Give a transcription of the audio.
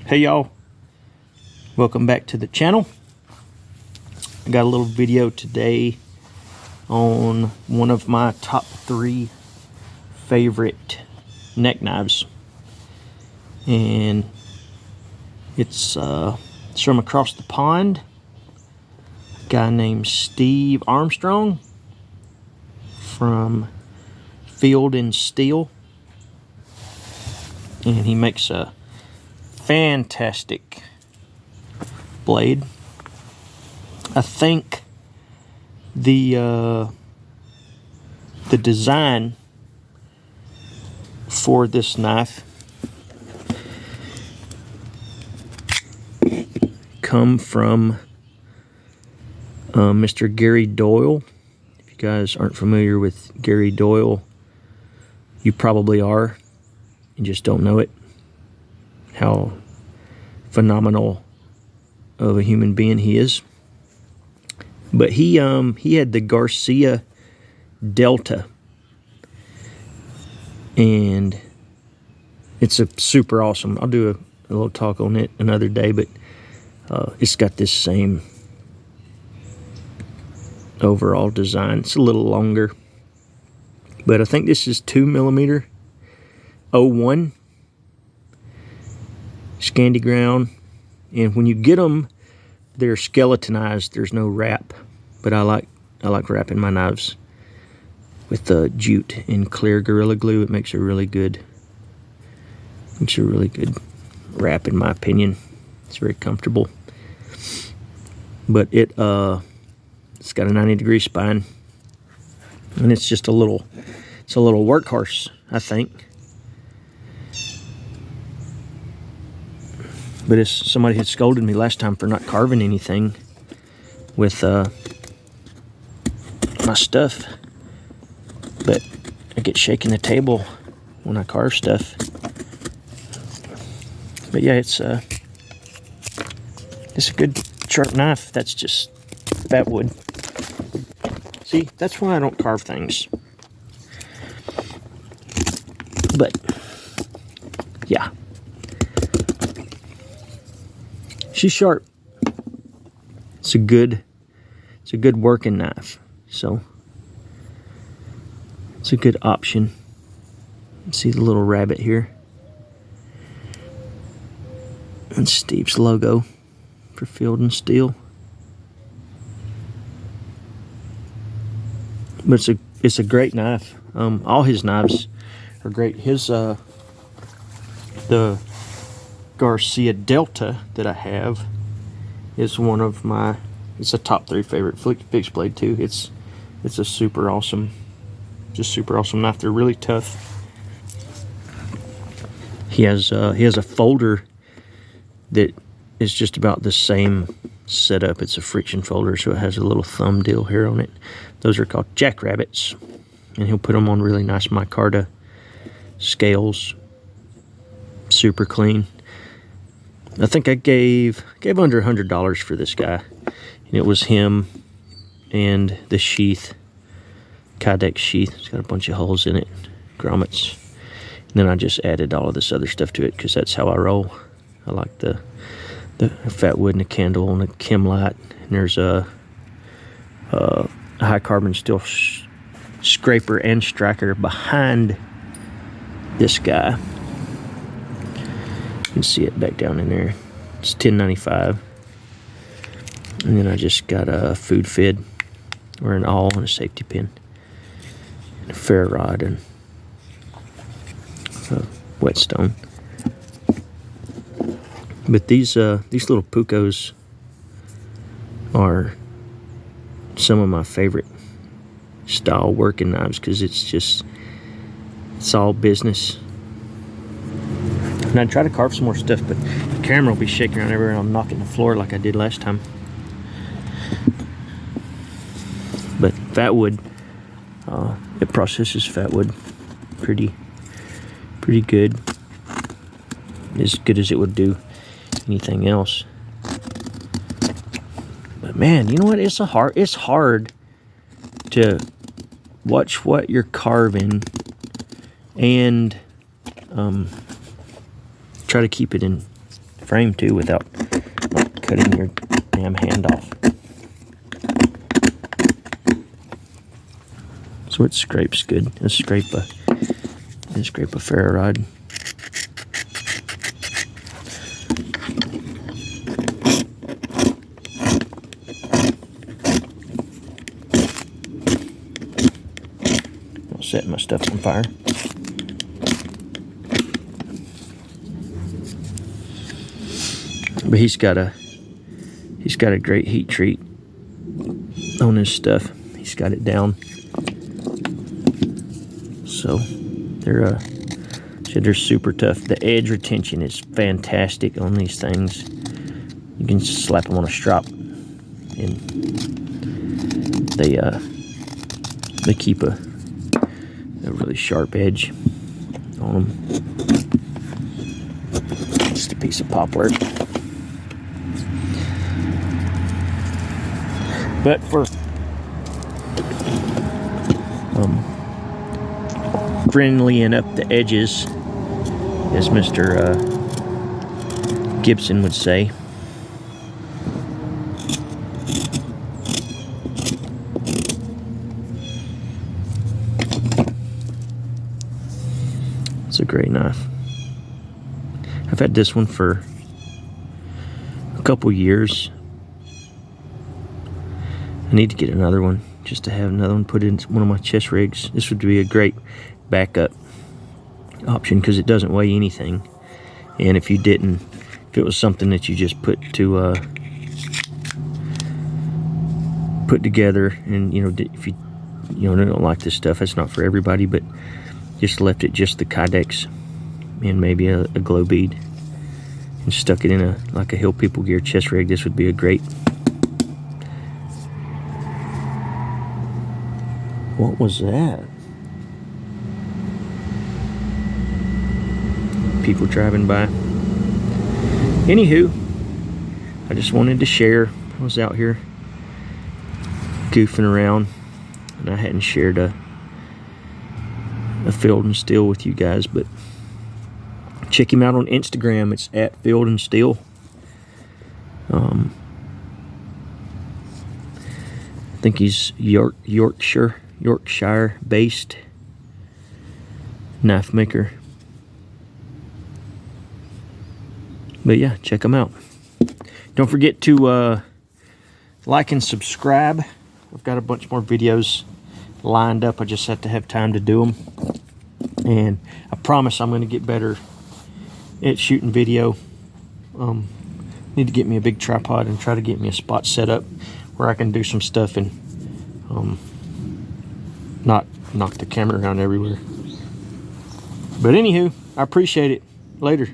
Hey y'all, welcome back to the channel. I got a little video today on one of my top 3 favorite neck knives, and it's from across the pond. A guy named Steve Armstrong from Field and Steel, and he makes a fantastic blade. I think the design for this knife come from Mr. Gary Doyle. If you guys aren't familiar with Gary Doyle, you probably are. You just don't know it. How phenomenal of a human being he is. But he had the Garcia Delta, and it's a super awesome. I'll do a little talk on it another day, but it's got this same overall design. It's a little longer, but I think this is 2mm 01 scandi ground, and when you get them, they're skeletonized. There's no wrap, but I like wrapping my knives with jute and clear Gorilla Glue. It makes a really good wrap, in my opinion. It's very comfortable, but it's got a 90-degree spine, and it's just a little workhorse, I think. But somebody had scolded me last time for not carving anything with my stuff. But I get shaking the table when I carve stuff. But yeah, it's a good sharp knife. That's just fat wood. See, that's why I don't carve things. But yeah. She's sharp. It's a good working knife. So it's a good option. See the little rabbit here? And Steve's logo for Field and Steel. But it's a great knife. All his knives are great. His the Garcia Delta that I have is one of my, it's a top 3 favorite fixed blade too. It's a super awesome knife. They're really tough. He has a folder that is just about the same setup. It's a friction folder, so it has a little thumb deal here on it. Those are called jackrabbits, and he'll put them on really nice micarta scales. Super clean. I think I gave under $100 for this guy, and it was him and the sheath, Kydex sheath. It's got a bunch of holes in it, grommets. And then I just added all of this other stuff to it because that's how I roll. I like the fat wood and the candle and the chem light. And there's a high carbon steel scraper and striker behind this guy. You can see it back down in there. It's $10.95. And then I just got a food fid, or an awl and a safety pin, and a ferro rod and a whetstone. But these little Pucos are some of my favorite style working knives because it's all business. And I try to carve some more stuff, but the camera will be shaking around everywhere and I'll knock it in the floor like I did last time. But fat wood, it processes fat wood pretty good. As good as it would do anything else. But man, you know what? It's hard to watch what you're carving and try to keep it in frame too without cutting your damn hand off. So it scrapes good. Let's scrape a ferro rod. I'll set my stuff on fire. But he's got a great heat treat on his stuff. He's got it down. So they're super tough. The edge retention is fantastic on these things. You can slap them on a strop, and they keep a really sharp edge on them. Just a piece of poplar. But for friendlying up the edges, as Mr. Gibson would say, it's a great knife. I've had this one for a couple years. I need to get another one, just to have another one put in one of my chest rigs. This would be a great backup option because it doesn't weigh anything. And if it was something that you just put together, and if you don't like this stuff, that's not for everybody, but just left it just the Kydex and maybe a glow bead and stuck it in like a Hill People Gear chest rig, this would be a great. What was that? People driving by. Anywho, I just wanted to share. I was out here goofing around, and I hadn't shared a Field and Steel with you guys, but check him out on Instagram. It's at Field and Steel. I think he's Yorkshire based knife maker. But yeah, check him out. Don't forget to like and subscribe. I've got a bunch more videos lined up. I just have to have time to do them. And I promise I'm going to get better at shooting video. Need to get me a big tripod and try to get me a spot set up where I can do some stuff and not knock the camera around everywhere. But anywho, I appreciate it. Later.